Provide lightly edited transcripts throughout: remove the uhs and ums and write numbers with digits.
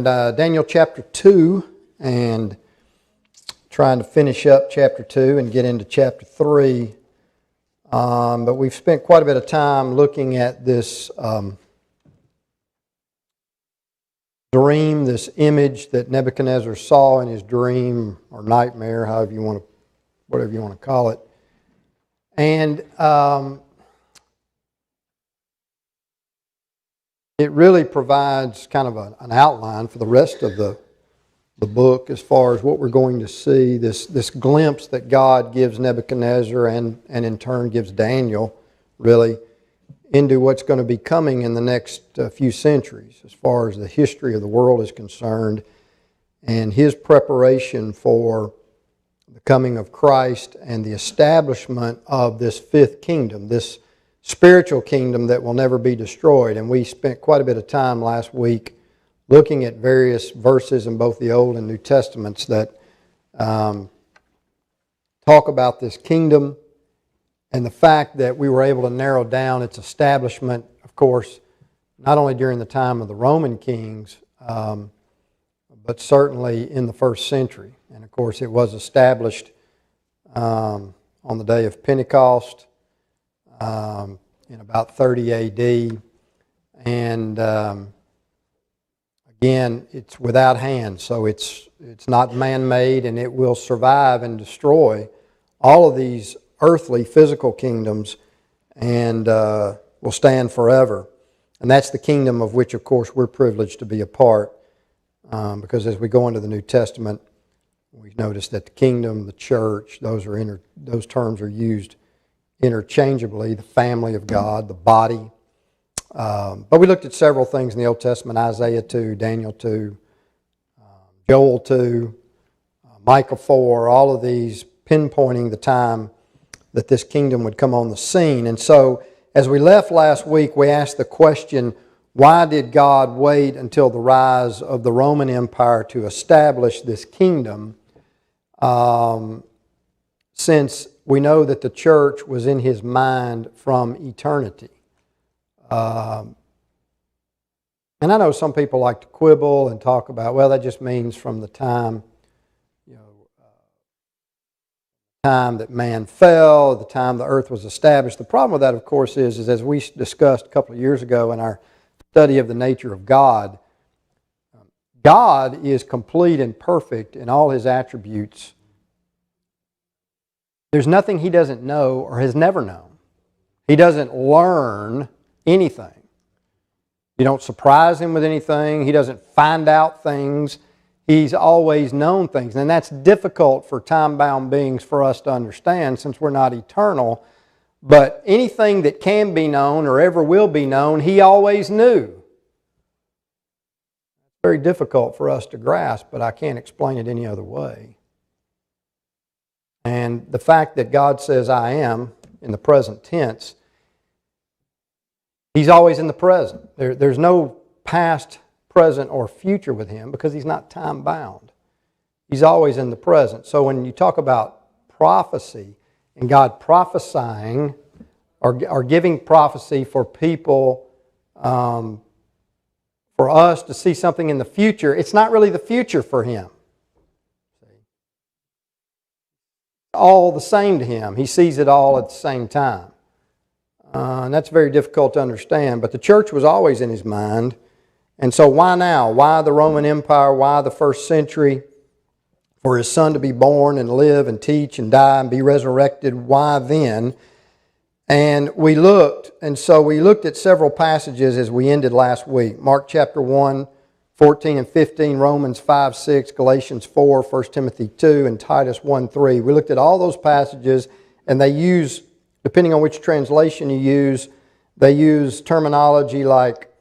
in Daniel chapter 2 and trying to finish up chapter 2 and get into chapter 3. But we've spent quite a bit of time looking at this dream, this image that Nebuchadnezzar saw in his dream or nightmare, whatever you want to call it. And it really provides kind of an outline for the rest of the book as far as what we're going to see, this glimpse that God gives Nebuchadnezzar and in turn gives Daniel, really, into what's going to be coming in the next few centuries as far as the history of the world is concerned and his preparation for the coming of Christ and the establishment of this fifth kingdom, this spiritual kingdom that will never be destroyed. And we spent quite a bit of time last week looking at various verses in both the Old and New Testaments that talk about this kingdom and the fact that we were able to narrow down its establishment, of course, not only during the time of the Roman kings, but certainly in the first century. And of course, it was established on the day of Pentecost in about 30 A.D. And again, it's without hands, so it's not man-made, and it will survive and destroy all of these earthly, physical kingdoms and will stand forever. And that's the kingdom of which, of course, we're privileged to be a part because as we go into the New Testament, we notice that the kingdom, the church, those terms are used interchangeably, the family of God, the body. But we looked at several things in the Old Testament, Isaiah 2, Daniel 2, Joel 2, Micah 4, all of these pinpointing the time that this kingdom would come on the scene. And so, as we left last week, we asked the question, why did God wait until the rise of the Roman Empire to establish this kingdom? Since we know that the church was in His mind from eternity. And I know some people like to quibble and talk about, well, that just means from the time that man fell, the time the earth was established. The problem with that, of course, is as we discussed a couple of years ago in our study of the nature of God, God is complete and perfect in all His attributes. There's nothing He doesn't know or has never known. He doesn't learn anything. You don't surprise Him with anything. He doesn't find out things. He's always known things. And that's difficult for time-bound beings for us to understand since we're not eternal. But anything that can be known or ever will be known, He always knew. It's very difficult for us to grasp, but I can't explain it any other way. And the fact that God says, I am, in the present tense, He's always in the present. There's no past, present, or future with Him because He's not time-bound. He's always in the present. So when you talk about prophecy and God prophesying or giving prophecy for people, for us to see something in the future, it's not really the future for Him. All the same to Him. He sees it all at the same time. And that's very difficult to understand. But the church was always in His mind. And so why now? Why the Roman Empire? Why the first century? For His Son to be born and live and teach and die and be resurrected. Why then? And we looked at several passages as we ended last week. Mark chapter 1, 14 and 15, Romans 5, 6, Galatians 4, 1 Timothy 2, and Titus 1, 3. We looked at all those passages, and they use, depending on which translation you use, they use terminology like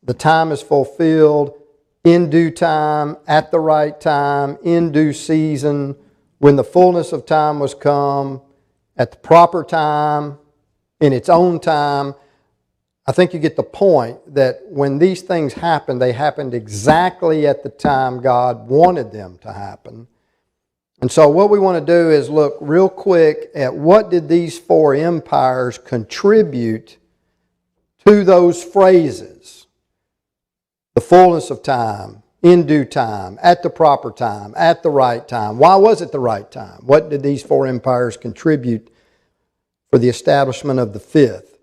the time is fulfilled, in due time, at the right time, in due season, when the fullness of time was come, at the proper time, in its own time. I think you get the point that when these things happened, they happened exactly at the time God wanted them to happen. And so what we want to do is look real quick at what did these four empires contribute to those phrases. The fullness of time, in due time, at the proper time, at the right time. Why was it the right time? What did these four empires contribute for the establishment of the fifth?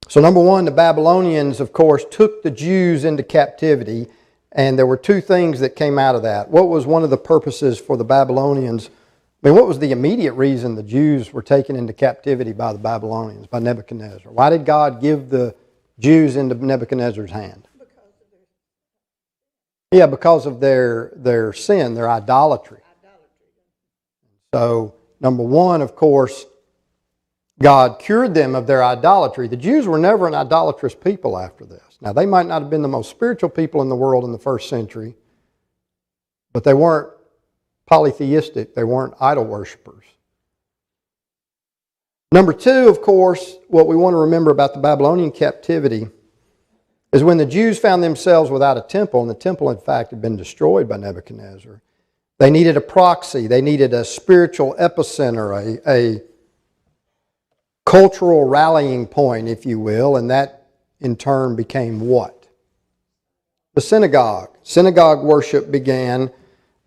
So number one, the Babylonians, of course, took the Jews into captivity, and there were two things that came out of that. What was one of the purposes for the Babylonians? I mean, what was the immediate reason the Jews were taken into captivity by the Babylonians, by Nebuchadnezzar? Why did God give the Jews into Nebuchadnezzar's hand? Yeah, because of their sin, their idolatry. So, number one, of course, God cured them of their idolatry. The Jews were never an idolatrous people after this. Now, they might not have been the most spiritual people in the world in the first century, but they weren't polytheistic. They weren't idol worshippers. Number two, of course, what we want to remember about the Babylonian captivity is when the Jews found themselves without a temple, and the temple, in fact, had been destroyed by Nebuchadnezzar, they needed a proxy. They needed a spiritual epicenter, a cultural rallying point, if you will, and that in turn became what? The synagogue. Synagogue worship began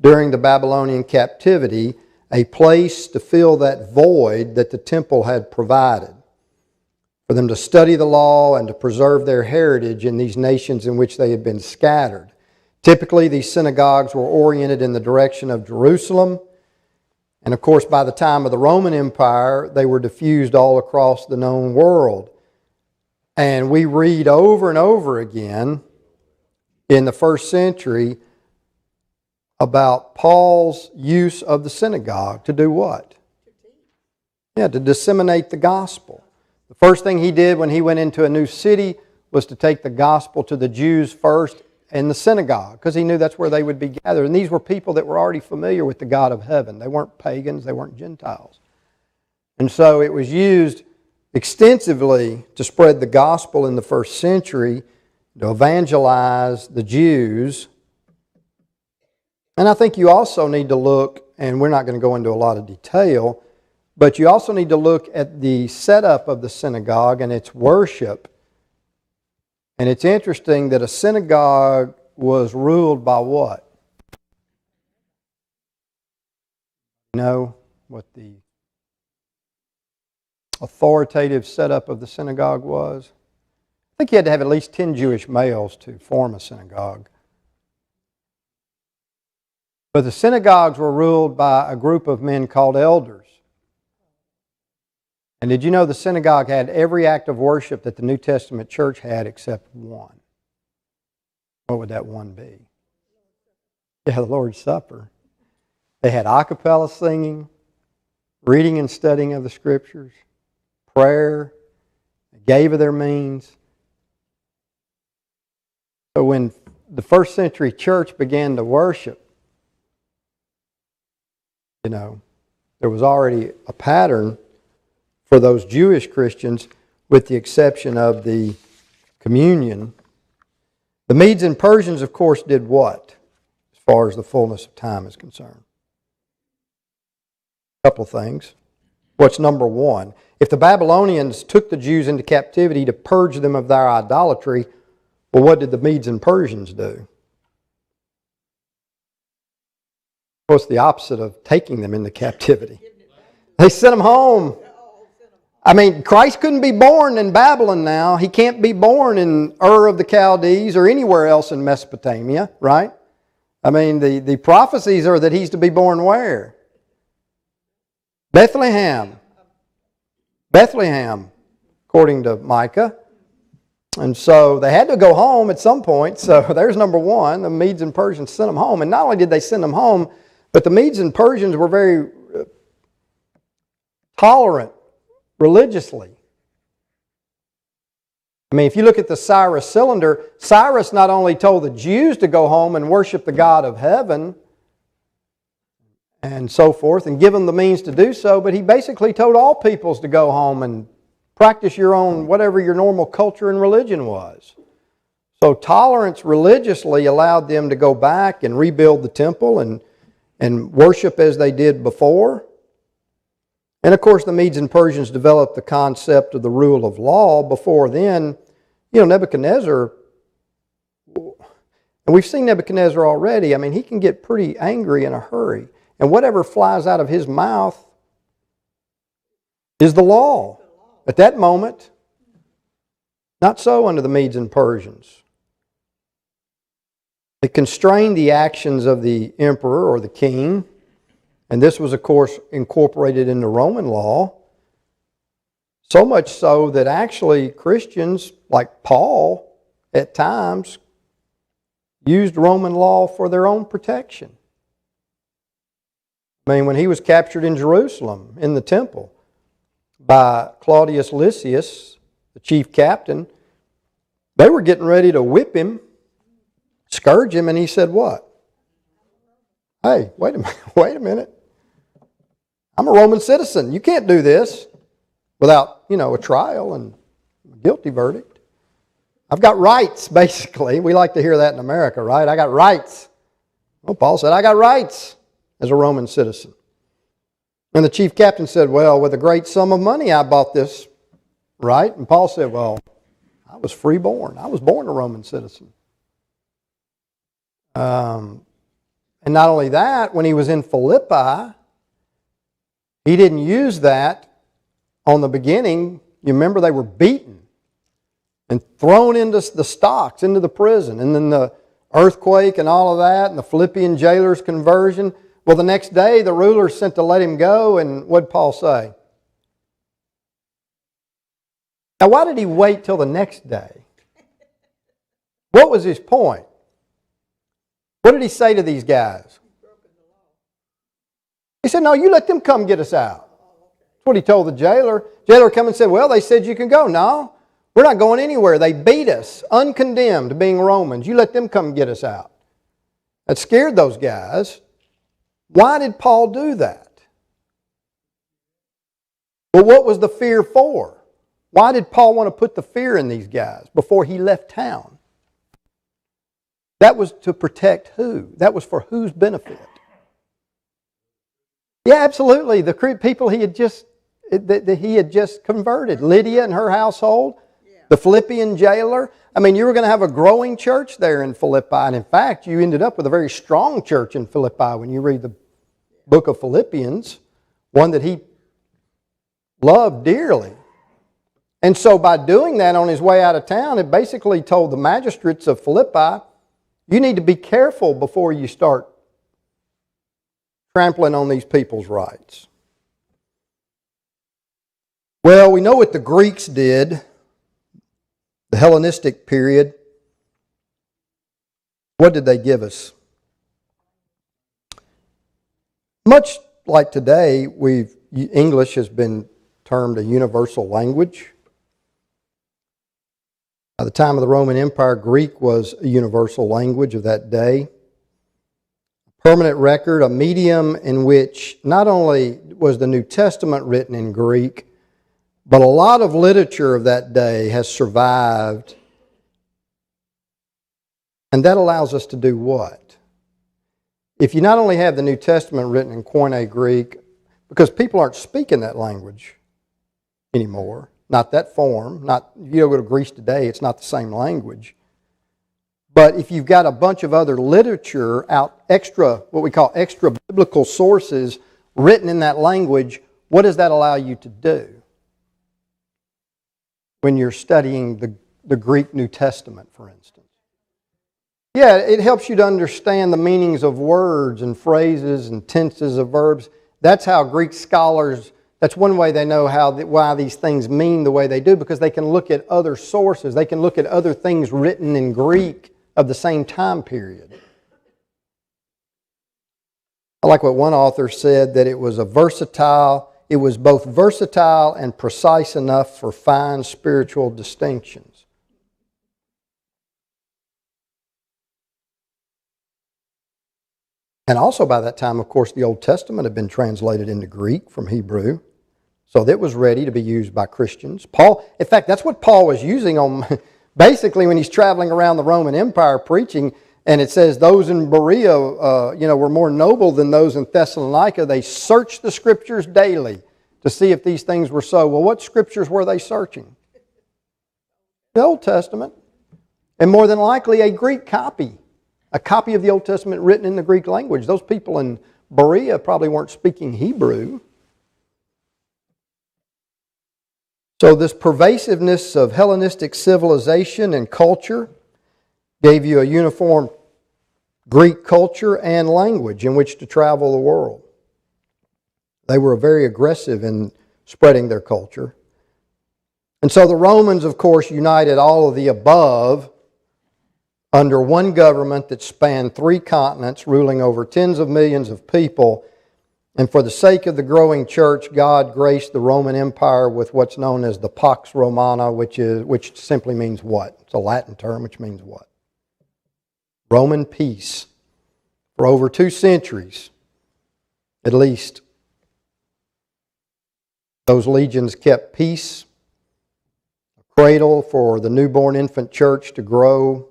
during the Babylonian captivity, a place to fill that void that the temple had provided, for them to study the law and to preserve their heritage in these nations in which they had been scattered. Typically, these synagogues were oriented in the direction of Jerusalem. And of course, by the time of the Roman Empire, they were diffused all across the known world. And we read over and over again in the first century about Paul's use of the synagogue to do what? Yeah, to disseminate the gospel. The first thing he did when he went into a new city was to take the gospel to the Jews first in the synagogue, because he knew that's where they would be gathered. And these were people that were already familiar with the God of heaven. They weren't pagans, they weren't Gentiles. And so it was used extensively to spread the gospel in the first century, to evangelize the Jews. And I think you also need to look, and we're not going to go into a lot of detail, but you also need to look at the setup of the synagogue and its worship. And it's interesting that a synagogue was ruled by what? You know what the authoritative setup of the synagogue was? I think you had to have at least 10 Jewish males to form a synagogue. But the synagogues were ruled by a group of men called elders. And did you know the synagogue had every act of worship that the New Testament church had except one? What would that one be? Yeah, the Lord's Supper. They had a cappella singing, reading and studying of the Scriptures, prayer, they gave of their means. So when the first century church began to worship, there was already a pattern for those Jewish Christians, with the exception of the communion. The Medes and Persians, of course, did what, as far as the fullness of time is concerned? A couple of things. What's number one? If the Babylonians took the Jews into captivity to purge them of their idolatry, well, what did the Medes and Persians do? What's the opposite of taking them into captivity? They sent them home. I mean, Christ couldn't be born in Babylon now. He can't be born in Ur of the Chaldees or anywhere else in Mesopotamia, right? I mean, the prophecies are that He's to be born where? Bethlehem. Bethlehem, according to Micah. And so they had to go home at some point. So there's number one. The Medes and Persians sent them home. And not only did they send them home, but the Medes and Persians were very tolerant religiously. I mean, if you look at the Cyrus cylinder, Cyrus not only told the Jews to go home and worship the God of heaven and so forth, and give them the means to do so, but he basically told all peoples to go home and practice your own, whatever your normal culture and religion was. So tolerance religiously allowed them to go back and rebuild the temple and worship as they did before. And of course, the Medes and Persians developed the concept of the rule of law. Before then, Nebuchadnezzar, And we've seen Nebuchadnezzar already. I mean, he can get pretty angry in a hurry. And whatever flies out of his mouth is the law. At that moment, not so under the Medes and Persians. They constrained the actions of the emperor or the king. And this was, of course, incorporated into Roman law. So much so that actually Christians, like Paul, at times, used Roman law for their own protection. I mean, when he was captured in Jerusalem, in the temple, by Claudius Lysias, the chief captain, they were getting ready to whip him, scourge him, and he said what? Hey, wait a minute. I'm a Roman citizen. You can't do this without, a trial and a guilty verdict. I've got rights, basically. We like to hear that in America, right? I got rights. Well, Paul said, I got rights as a Roman citizen. And the chief captain said, well, with a great sum of money I bought this, right? And Paul said, well, I was freeborn. I was born a Roman citizen. And not only that, when he was in Philippi, he didn't use that on the beginning. You remember they were beaten and thrown into the stocks, into the prison, and then the earthquake and all of that, and the Philippian jailer's conversion. Well, the next day, the ruler sent to let him go, and what did Paul say? Now, why did he wait till the next day? What was his point? What did he say to these guys? He said, no, you let them come get us out. That's what he told the jailer. Jailer come and said, well, they said you can go. No, we're not going anywhere. They beat us, uncondemned, being Romans. You let them come get us out. That scared those guys. Why did Paul do that? Well, what was the fear for? Why did Paul want to put the fear in these guys before he left town? That was to protect who? That was for whose benefit? Yeah, absolutely. The people he had just converted. Lydia and her household, the Philippian jailer. I mean, you were going to have a growing church there in Philippi. And in fact, you ended up with a very strong church in Philippi when you read the book of Philippians, one that he loved dearly. And so by doing that on his way out of town, it basically told the magistrates of Philippi, you need to be careful before you start trampling on these people's rights. Well, we know what the Greeks did, the Hellenistic period. What did they give us? Much like today, English has been termed a universal language. By the time of the Roman Empire, Greek was a universal language of that day. Permanent record, a medium in which not only was the New Testament written in Greek, but a lot of literature of that day has survived. And that allows us to do what? If you not only have the New Testament written in Koine Greek, because people aren't speaking that language anymore, not that form, you go to Greece today, it's not the same language. But if you've got a bunch of other literature what we call extra biblical sources written in that language, what does that allow you to do when you're studying the Greek New Testament, for instance? Yeah, it helps you to understand the meanings of words and phrases and tenses of verbs. That's how Greek scholars, that's one way they know why these things mean the way they do, because they can look at other sources. They can look at other things written in Greek of the same time period. I like what one author said, that it was both versatile and precise enough for fine spiritual distinctions. And also by that time, of course, the Old Testament had been translated into Greek from Hebrew. So that was ready to be used by Christians. In fact, that's what Paul was using on, basically when he's traveling around the Roman Empire preaching, and it says those in Berea were more noble than those in Thessalonica. They searched the Scriptures daily to see if these things were so. Well, what Scriptures were they searching? The Old Testament. And more than likely a Greek copy a copy of the Old Testament written in the Greek language. Those people in Berea probably weren't speaking Hebrew. So this pervasiveness of Hellenistic civilization and culture gave you a uniform Greek culture and language in which to travel the world. They were very aggressive in spreading their culture. And so the Romans, of course, united all of the above under one government that spanned 3 continents, ruling over tens of millions of people. And for the sake of the growing church, God graced the Roman Empire with what's known as the Pax Romana, which simply means what? It's a Latin term, which means what? Roman peace. For over 2 centuries, at least, those legions kept peace, a cradle for the newborn infant church to grow,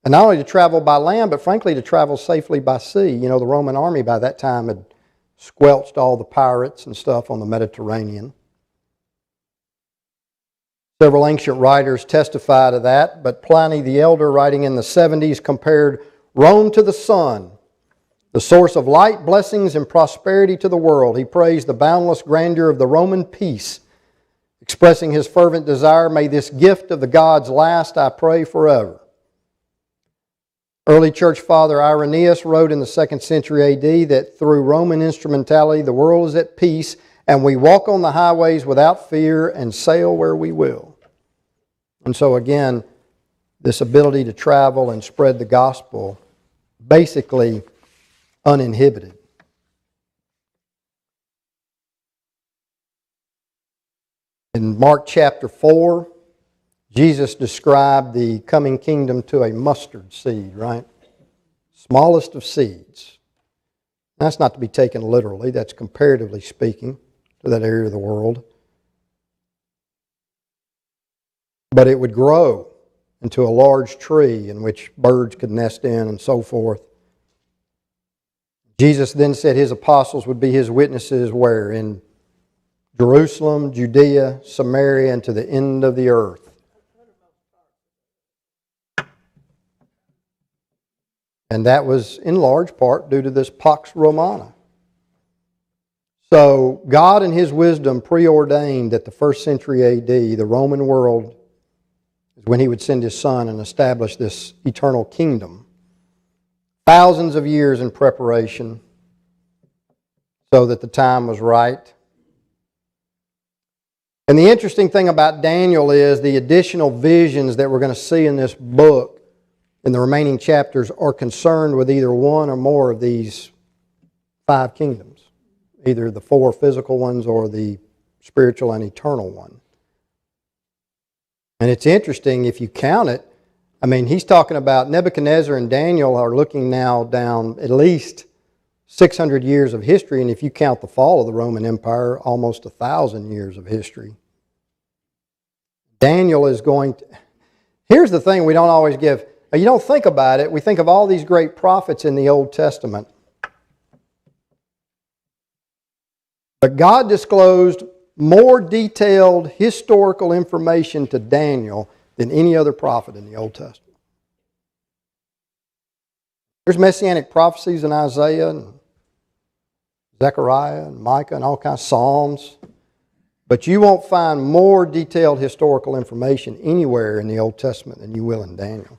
and not only to travel by land, but frankly to travel safely by sea. You know, the Roman army by that time had squelched all the pirates and stuff on the Mediterranean. Several ancient writers testify to that, but Pliny the Elder, writing in the 70s, compared Rome to the sun, the source of light, blessings, and prosperity to the world. He praised the boundless grandeur of the Roman peace, expressing his fervent desire, "May this gift of the gods last, I pray, forever." Early church father Irenaeus wrote in the 2nd century AD that through Roman instrumentality the world is at peace and we walk on the highways without fear and sail where we will. And so again, this ability to travel and spread the gospel basically uninhibited. In Mark chapter 4, Jesus described the coming kingdom to a mustard seed, right? Smallest of seeds. That's not to be taken literally. That's comparatively speaking to that area of the world. But it would grow into a large tree in which birds could nest in and so forth. Jesus then said his apostles would be his witnesses where? In Jerusalem, Judea, Samaria, and to the end of the earth. And that was in large part due to this Pax Romana. So God in His wisdom preordained that the 1st century AD, the Roman world, is when He would send His Son and establish this eternal kingdom. Thousands of years in preparation so that the time was right. And the interesting thing about Daniel is the additional visions that we're going to see in this book in the remaining chapters are concerned with either one or more of these 5 kingdoms, either the 4 physical ones or the spiritual and eternal one. And it's interesting if you count it. I mean, he's talking about Nebuchadnezzar and Daniel are looking now down at least 600 years of history, and if you count the fall of the Roman Empire, almost 1,000 years of history. Daniel is going to... Here's the thing we don't always give... You don't think about it. We think of all these great prophets in the Old Testament. But God disclosed more detailed historical information to Daniel than any other prophet in the Old Testament. There's messianic prophecies in Isaiah and Zechariah and Micah and all kinds of Psalms. But you won't find more detailed historical information anywhere in the Old Testament than you will in Daniel.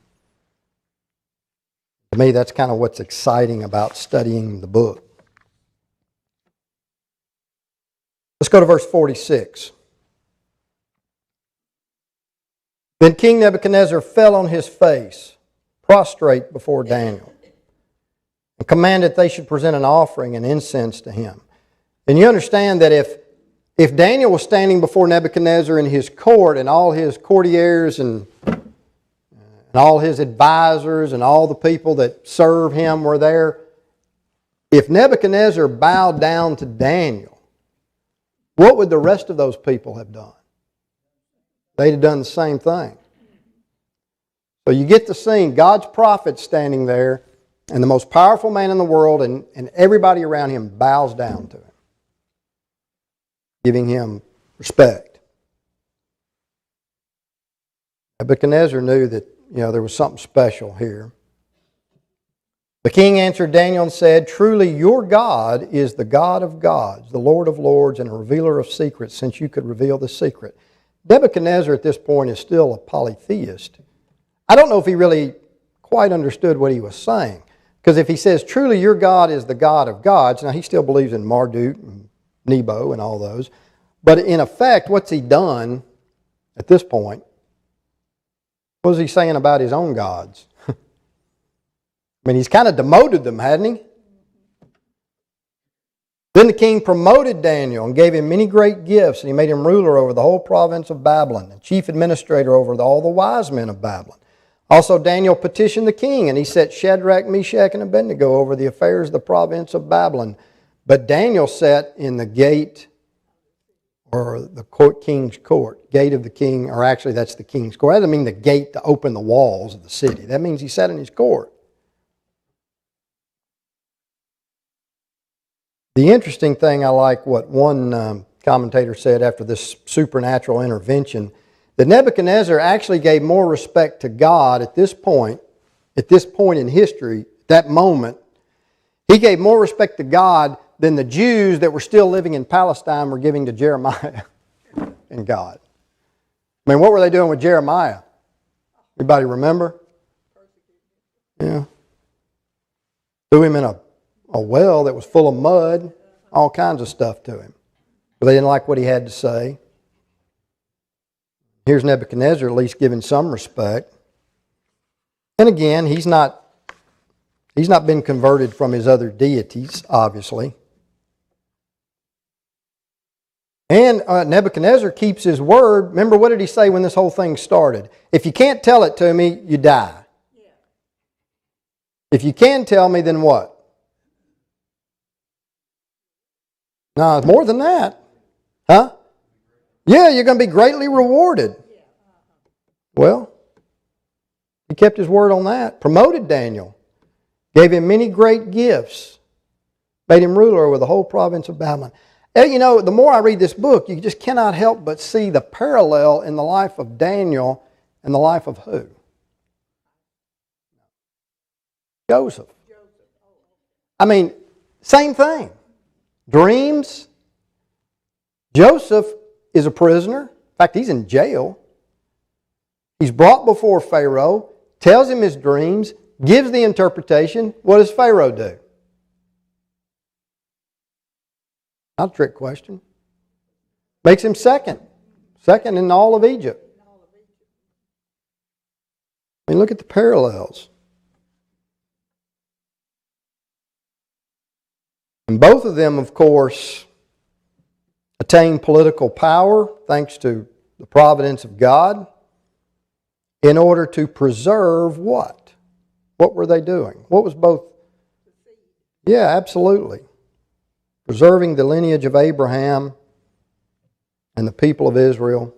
To me, that's kind of what's exciting about studying the book. Let's go to verse 46. Then King Nebuchadnezzar fell on his face, prostrate before Daniel, and commanded they should present an offering and incense to him. And you understand that if Daniel was standing before Nebuchadnezzar in his court and all his courtiers and all his advisors and all the people that serve him were there, if Nebuchadnezzar bowed down to Daniel, what would the rest of those people have done? They'd have done the same thing. So you get the scene. God's prophet standing there, and the most powerful man in the world, and everybody around him bows down to him, giving him respect. Nebuchadnezzar knew that there was something special here. The king answered Daniel and said, "Truly your God is the God of gods, the Lord of lords, and a revealer of secrets, since you could reveal the secret." Nebuchadnezzar at this point is still a polytheist. I don't know if he really quite understood what he was saying. Because if he says, "Truly your God is the God of gods," now he still believes in Marduk and Nebo and all those. But in effect, what's he done at this point? What was he saying about his own gods? I mean, he's kind of demoted them, hadn't he? Then the king promoted Daniel and gave him many great gifts, and he made him ruler over the whole province of Babylon, and chief administrator over all the wise men of Babylon. Also Daniel petitioned the king, and he set Shadrach, Meshach, and Abednego over the affairs of the province of Babylon. But Daniel sat in the gate, or the king's court, gate of the king, or actually that's the king's court. That doesn't mean the gate to open the walls of the city. That means he sat in his court. The interesting thing, I like what one commentator said after this supernatural intervention, that Nebuchadnezzar actually gave more respect to God at this point in history, that moment. He gave more respect to God than the Jews that were still living in Palestine were giving to Jeremiah and God. I mean, what were they doing with Jeremiah? Anybody remember? Yeah. Threw him in a well that was full of mud, all kinds of stuff to him. But they didn't like what he had to say. Here's Nebuchadnezzar at least giving some respect. And again, he's not been converted from his other deities, obviously. And Nebuchadnezzar keeps his word. Remember, what did he say when this whole thing started? If you can't tell it to me, you die. Yeah. If you can tell me, then what? No, more than that. Huh? Yeah, you're going to be greatly rewarded. Well, he kept his word on that. Promoted Daniel. Gave him many great gifts. Made him ruler over the whole province of Babylon. And you know, the more I read this book, you just cannot help but see the parallel in the life of Daniel and the life of who? Joseph. I mean, same thing. Dreams. Joseph is a prisoner. In fact, he's in jail. He's brought before Pharaoh, tells him his dreams, gives the interpretation. What does Pharaoh do? Not a trick question. Makes him second in all of Egypt. I mean, look at the parallels. And both of them, of course, attained political power thanks to the providence of God in order to preserve what? What were they doing? What was both? Yeah, absolutely. Preserving the lineage of Abraham and the people of Israel.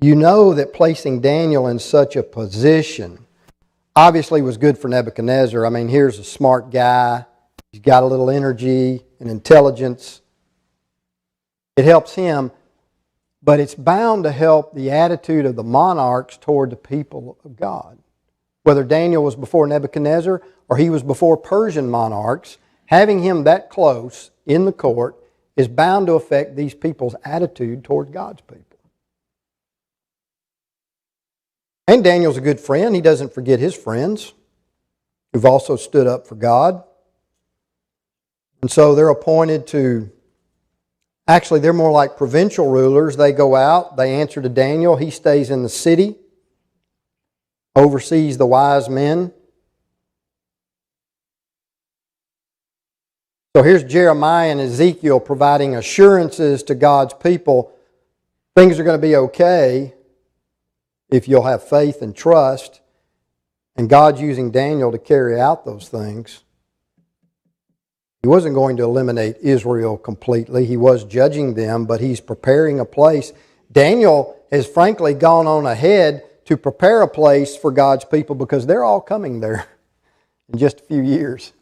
You know that placing Daniel in such a position obviously was good for Nebuchadnezzar. I mean, here's a smart guy. He's got a little energy and intelligence. It helps him, but it's bound to help the attitude of the monarchs toward the people of God. Whether Daniel was before Nebuchadnezzar or he was before Persian monarchs, having him that close in the court is bound to affect these people's attitude toward God's people. And Daniel's a good friend. He doesn't forget his friends who've also stood up for God. And so they're appointed to, actually they're more like provincial rulers. They go out, they answer to Daniel. He stays in the city, oversees the wise men. So here's Jeremiah and Ezekiel providing assurances to God's people. Things are going to be okay if you'll have faith and trust. And God's using Daniel to carry out those things. He wasn't going to eliminate Israel completely. He was judging them, but He's preparing a place. Daniel has frankly gone on ahead to prepare a place for God's people because they're all coming there in just a few years.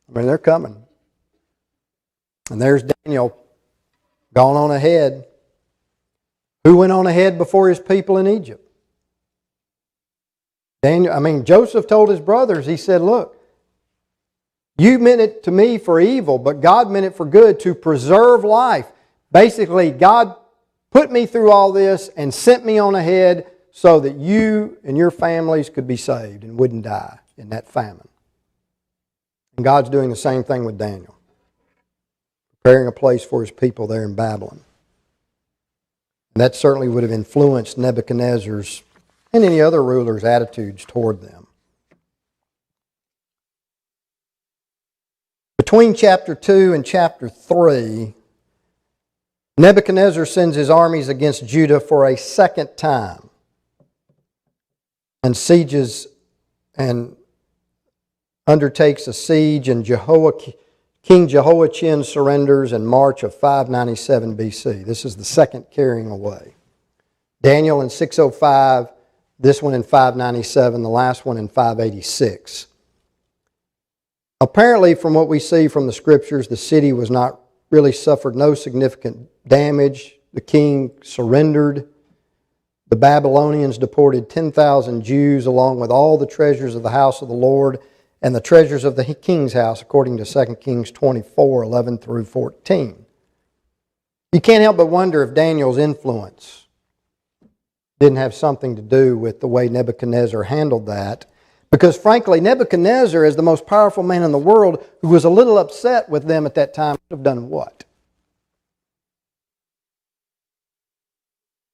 I mean, they're coming. And there's Daniel gone on ahead. Who went on ahead before his people in Egypt? Joseph told his brothers, he said, look, You meant it to me for evil, but God meant it for good, to preserve life. Basically, God put me through all this and sent me on ahead so that you and your families could be saved and wouldn't die in that famine. And God's doing the same thing with Daniel, preparing a place for His people there in Babylon. And that certainly would have influenced Nebuchadnezzar's and any other ruler's attitudes toward them. Between chapter 2 and chapter 3, Nebuchadnezzar sends his armies against Judah for a second time and sieges and undertakes a siege, and King Jehoiachin surrenders in March of 597 BC. This is the second carrying away. Daniel in 605, this one in 597, the last one in 586. Apparently, from what we see from the Scriptures, the city was not really suffered no significant damage. The king surrendered. The Babylonians deported 10,000 Jews along with all the treasures of the house of the Lord and the treasures of the king's house, according to 2 Kings 24, 11 through 14. You can't help but wonder if Daniel's influence didn't have something to do with the way Nebuchadnezzar handled that. Because frankly, Nebuchadnezzar, as the most powerful man in the world, who was a little upset with them at that time, would have done what?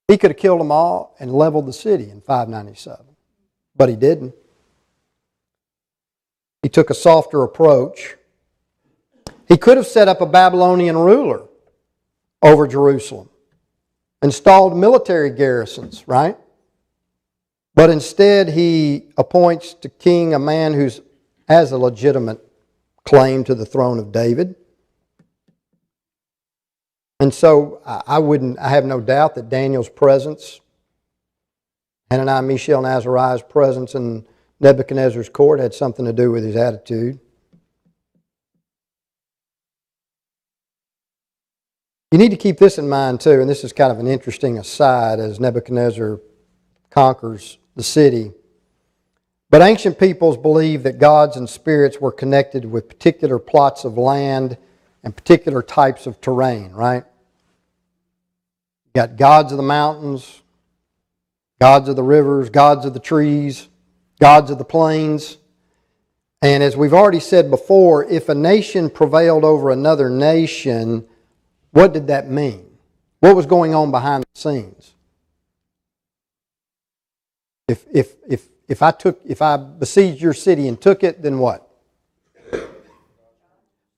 He could have killed them all and leveled the city in 597. But he didn't. He took a softer approach. He could have set up a Babylonian ruler over Jerusalem, installed military garrisons, right? But instead he appoints to king a man who has a legitimate claim to the throne of David. And so I have no doubt that Daniel's presence, Hananiah, Mishael, and Azariah's presence in Nebuchadnezzar's court had something to do with his attitude. You need to keep this in mind too, and this is kind of an interesting aside as Nebuchadnezzar conquers the city. But ancient peoples believed that gods and spirits were connected with particular plots of land and particular types of terrain, right? You got gods of the mountains, gods of the rivers, gods of the trees, gods of the plains. And as we've already said before, if a nation prevailed over another nation, what did that mean? What was going on behind the scenes? If I besieged your city and took it, then what?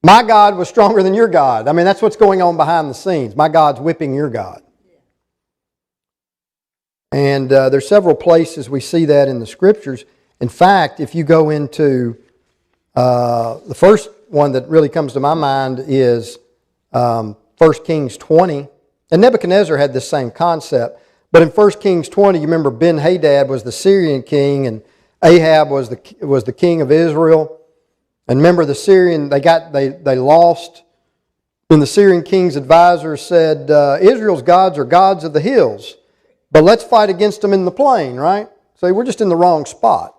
My God was stronger than your God. I mean, that's what's going on behind the scenes. My God's whipping your God. And there's several places we see that in the Scriptures. In fact, if you go into the first one that really comes to my mind is 1 Kings 20. And Nebuchadnezzar had this same concept. But in 1 Kings 20, you remember Ben-Hadad was the Syrian king and Ahab was the king of Israel. And remember the Syrian, they lost. And the Syrian king's advisors said, Israel's gods are gods of the hills. But let's fight against them in the plain, right? So we're just in the wrong spot.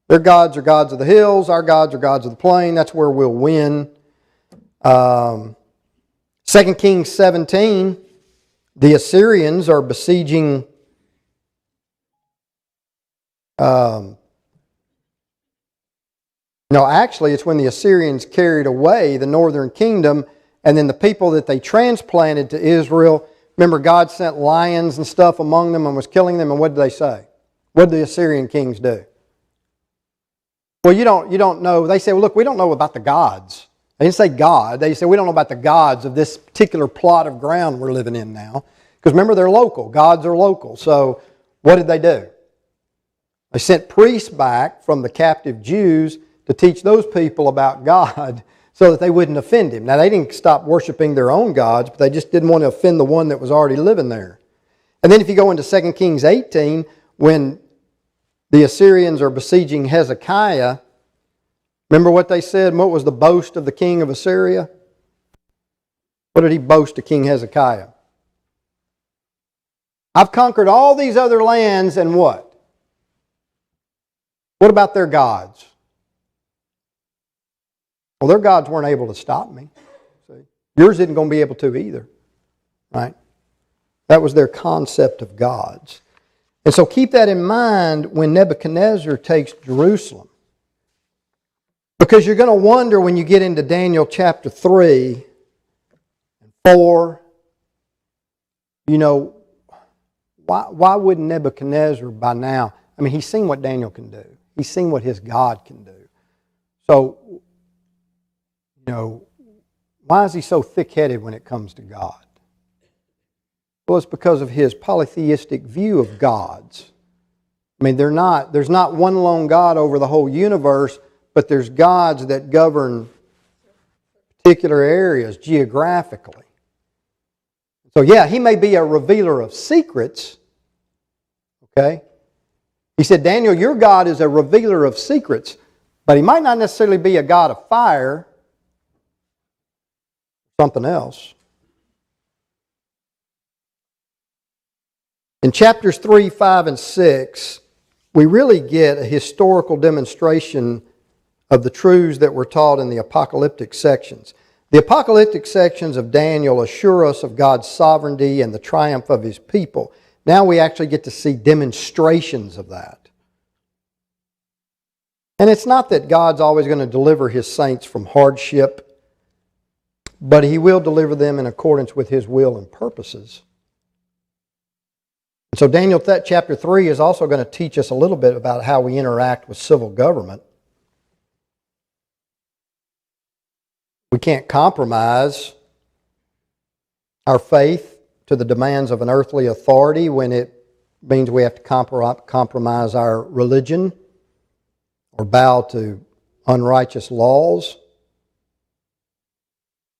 Their gods are gods of the hills. Our gods are gods of the plain. That's where we'll win. 2 Kings 17, the Assyrians are besieging actually it's when the Assyrians carried away the northern kingdom, and then the people that they transplanted to Israel, remember God sent lions and stuff among them and was killing them, and what did they say? What did the Assyrian kings do? Well, you don't know. They say, well, look, we don't know about the gods. They didn't say God. They said, we don't know about the gods of this particular plot of ground we're living in now. Because remember, they're local. Gods are local. So what did they do? They sent priests back from the captive Jews to teach those people about God so that they wouldn't offend Him. Now, they didn't stop worshiping their own gods, but they just didn't want to offend the one that was already living there. And then if you go into 2 Kings 18, when the Assyrians are besieging Hezekiah, remember what they said? What was the boast of the king of Assyria? What did he boast to King Hezekiah? I've conquered all these other lands, and what? What about their gods? Well, their gods weren't able to stop me. See? Yours isn't going to be able to either. Right? That was their concept of gods. And so keep that in mind when Nebuchadnezzar takes Jerusalem. Because you're going to wonder when you get into Daniel chapter 3 and 4, why wouldn't Nebuchadnezzar by now, he's seen what Daniel can do. He's seen what his God can do. So, why is he so thick-headed when it comes to God? Well, it's because of his polytheistic view of gods. There's not one lone God over the whole universe, but there's gods that govern particular areas geographically. So yeah, he may be a revealer of secrets. Okay? He said, Daniel, your God is a revealer of secrets, but he might not necessarily be a God of fire. Something else. In chapters 3, 5, and 6, we really get a historical demonstration of the truths that were taught in the apocalyptic sections. The apocalyptic sections of Daniel assure us of God's sovereignty and the triumph of His people. Now we actually get to see demonstrations of that. And it's not that God's always going to deliver His saints from hardship, but He will deliver them in accordance with His will and purposes. And so Daniel chapter 3 is also going to teach us a little bit about how we interact with civil government. We can't compromise our faith to the demands of an earthly authority when it means we have to compromise our religion or bow to unrighteous laws.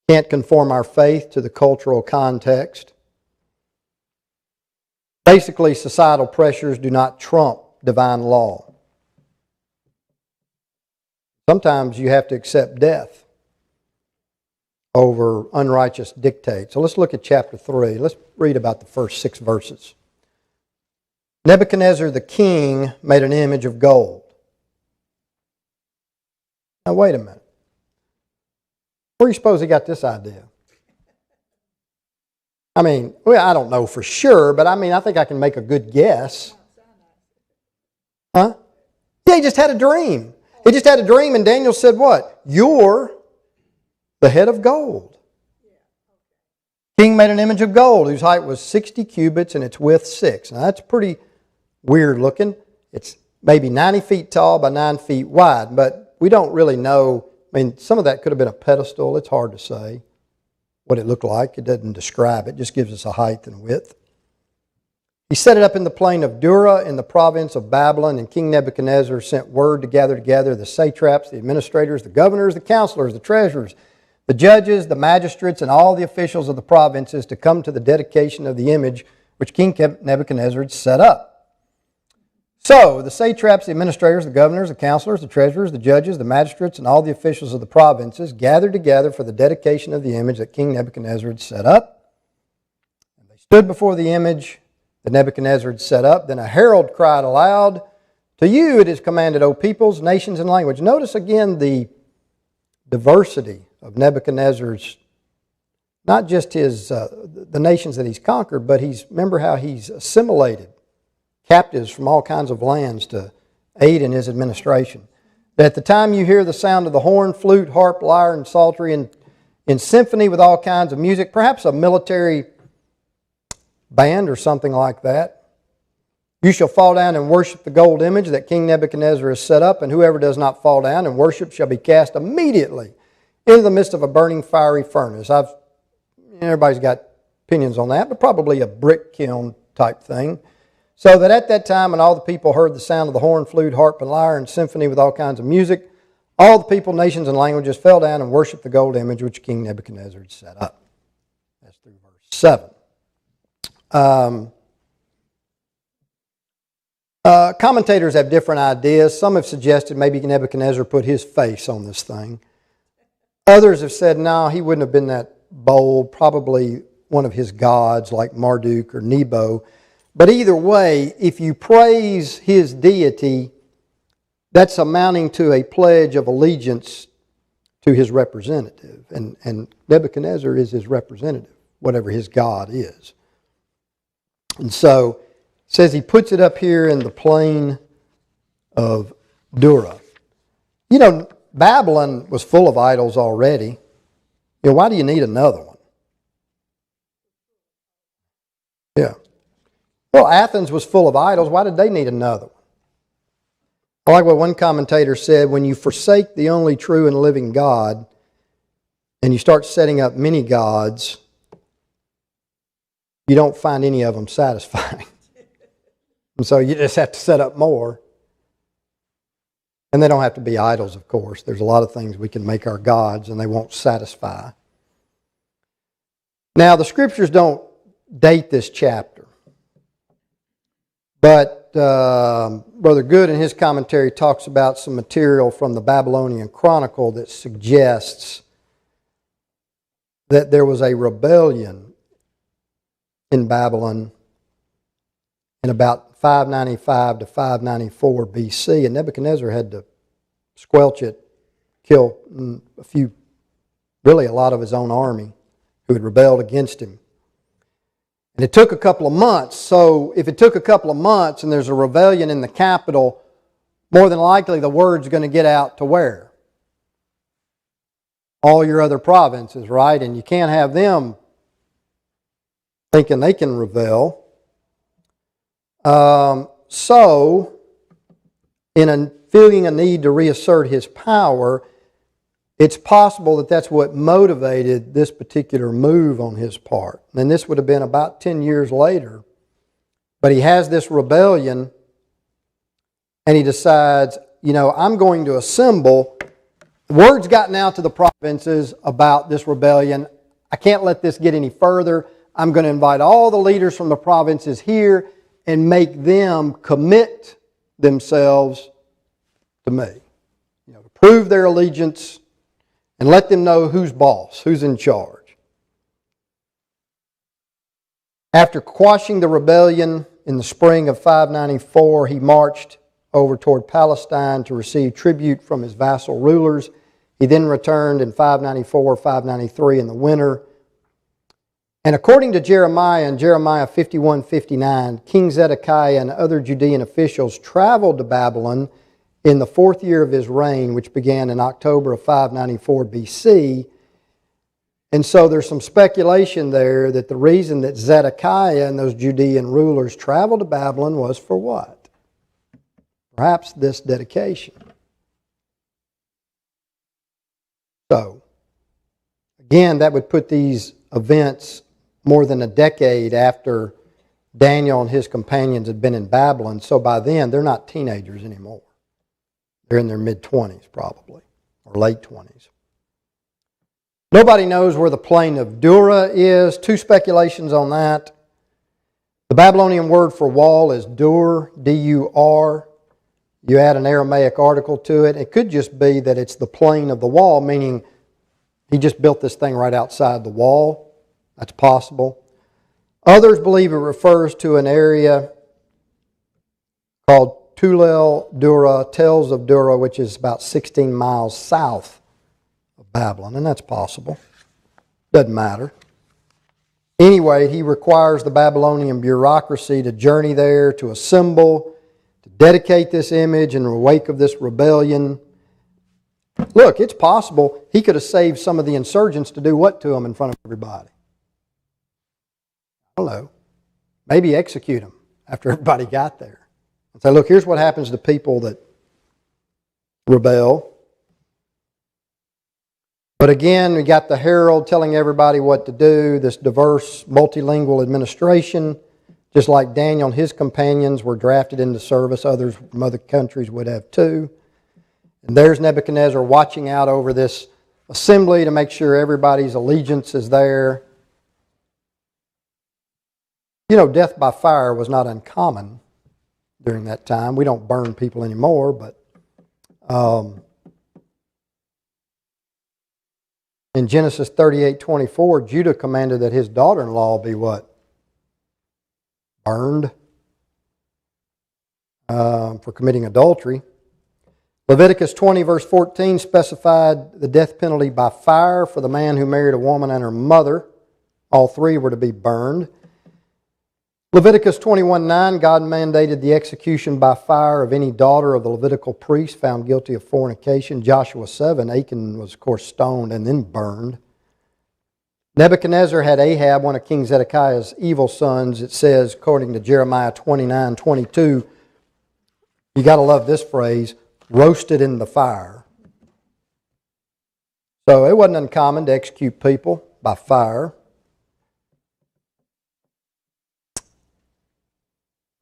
Can't conform our faith to the cultural context. Basically, societal pressures do not trump divine law. Sometimes you have to accept death over unrighteous dictates. So let's look at chapter 3. Let's read about the first 6 verses. Nebuchadnezzar the king made an image of gold. Now wait a minute. Where do you suppose he got this idea? I don't know for sure, but I think I can make a good guess. Huh? Yeah, he just had a dream. He just had a dream, and Daniel said what? You're the head of gold. King made an image of gold whose height was 60 cubits and its width 6. Now that's pretty weird looking. It's maybe 90 feet tall by 9 feet wide, but we don't really know. Some of that could have been a pedestal. It's hard to say what it looked like. It doesn't describe it. It just gives us a height and width. He set it up in the plain of Dura in the province of Babylon, and King Nebuchadnezzar sent word to gather together the satraps, the administrators, the governors, the counselors, the treasurers, the judges, the magistrates, and all the officials of the provinces to come to the dedication of the image which King Nebuchadnezzar had set up. So the satraps, the administrators, the governors, the counselors, the treasurers, the judges, the magistrates, and all the officials of the provinces gathered together for the dedication of the image that King Nebuchadnezzar had set up. And they stood before the image that Nebuchadnezzar had set up. Then a herald cried aloud, "To you it is commanded, O peoples, nations, and language." Notice again the diversity of Nebuchadnezzar's, not just the nations that he's conquered, but remember how he's assimilated captives from all kinds of lands to aid in his administration. That at the time you hear the sound of the horn, flute, harp, lyre, and psaltery in symphony with all kinds of music, perhaps a military band or something like that, you shall fall down and worship the gold image that King Nebuchadnezzar has set up, and whoever does not fall down and worship shall be cast immediately into the midst of a burning fiery furnace. Everybody's got opinions on that, but probably a brick kiln type thing. So that at that time, when all the people heard the sound of the horn, flute, harp, and lyre, and symphony with all kinds of music, all the people, nations, and languages fell down and worshipped the gold image which King Nebuchadnezzar had set up. That's through verse 7. Commentators have different ideas. Some have suggested maybe Nebuchadnezzar put his face on this thing. Others have said, no, he wouldn't have been that bold. Probably one of his gods like Marduk or Nebo. But either way, if you praise his deity, that's amounting to a pledge of allegiance to his representative. And Nebuchadnezzar is his representative, whatever his God is. And so it says he puts it up here in the plain of Dura. You know, Babylon was full of idols already. You know, why do you need another one? Yeah. Well, Athens was full of idols. Why did they need another one? I like what one commentator said, when you forsake the only true and living God and you start setting up many gods, you don't find any of them satisfying. And so you just have to set up more. And they don't have to be idols, of course. There's a lot of things we can make our gods and they won't satisfy. Now, the Scriptures don't date this chapter. But Brother Good in his commentary talks about some material from the Babylonian Chronicle that suggests that there was a rebellion in Babylon in about 595 to 594 BC, and Nebuchadnezzar had to squelch it, kill a lot of his own army who had rebelled against him. And it took a couple of months, so if it took a couple of months and there's a rebellion in the capital, more than likely the word's going to get out to where? All your other provinces, right? And you can't have them thinking they can rebel. So, in feeling a need to reassert his power, it's possible that that's what motivated this particular move on his part. And this would have been about 10 years later. But he has this rebellion and he decides, you know, I'm going to assemble. Word's gotten out to the provinces about this rebellion. I can't let this get any further. I'm going to invite all the leaders from the provinces here and make them commit themselves to me. You know, to prove their allegiance and let them know who's boss, who's in charge. After quashing the rebellion in the spring of 594, he marched over toward Palestine to receive tribute from his vassal rulers. He then returned in 594, 593 in the winter. And according to Jeremiah in Jeremiah 51:59, King Zedekiah and other Judean officials traveled to Babylon in the 4th year of his reign, which began in October of 594 BC. And so there's some speculation there that the reason that Zedekiah and those Judean rulers traveled to Babylon was for what? Perhaps this dedication. So, again, that would put these events more than a decade after Daniel and his companions had been in Babylon. So by then, they're not teenagers anymore. They're in their mid-20s probably, or late 20s. Nobody knows where the plain of Dura is. 2 speculations on that. The Babylonian word for wall is dur, D-U-R. You add an Aramaic article to it. It could just be that it's the plain of the wall, meaning he just built this thing right outside the wall. That's possible. Others believe it refers to an area called Tulel Dura, Tales of Dura, which is about 16 miles south of Babylon, and that's possible. Doesn't matter. Anyway, he requires the Babylonian bureaucracy to journey there, to assemble, to dedicate this image in the wake of this rebellion. Look, it's possible he could have saved some of the insurgents to do what to them in front of everybody? I don't know. Maybe execute them after everybody got there. And say, look, here's what happens to people that rebel. But again, we got the herald telling everybody what to do, this diverse, multilingual administration. Just like Daniel and his companions were drafted into service, others from other countries would have too. And there's Nebuchadnezzar watching out over this assembly to make sure everybody's allegiance is there. You know, death by fire was not uncommon during that time. We don't burn people anymore, but in Genesis 38:24, Judah commanded that his daughter-in-law be what? Burned for committing adultery. Leviticus 20 verse 14 specified the death penalty by fire for the man who married a woman and her mother. All three were to be burned. Leviticus 21:9, God mandated the execution by fire of any daughter of the Levitical priest found guilty of fornication. Joshua 7, Achan was of course stoned and then burned. Nebuchadnezzar had Ahab, one of King Zedekiah's evil sons. It says, according to Jeremiah 29:22, you got to love this phrase, roasted in the fire. So it wasn't uncommon to execute people by fire.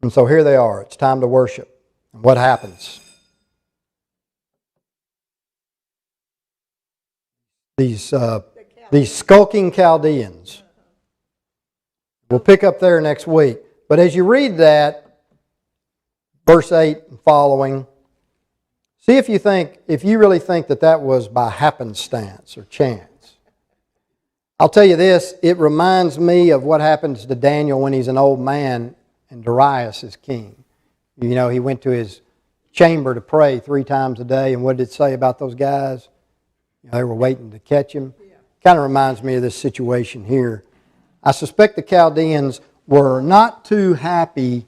And so here they are. It's time to worship. And what happens? These skulking Chaldeans. We'll pick up there next week. But as you read that, verse 8 and following, see if you really think that was by happenstance or chance. I'll tell you this, it reminds me of what happens to Daniel when he's an old man and Darius is king. You know, he went to his chamber to pray 3 times a day, and what did it say about those guys? You know, they were waiting to catch him. Kind of reminds me of this situation here. I suspect the Chaldeans were not too happy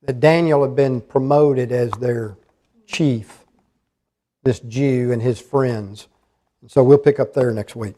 that Daniel had been promoted as their chief, this Jew and his friends. So we'll pick up there next week.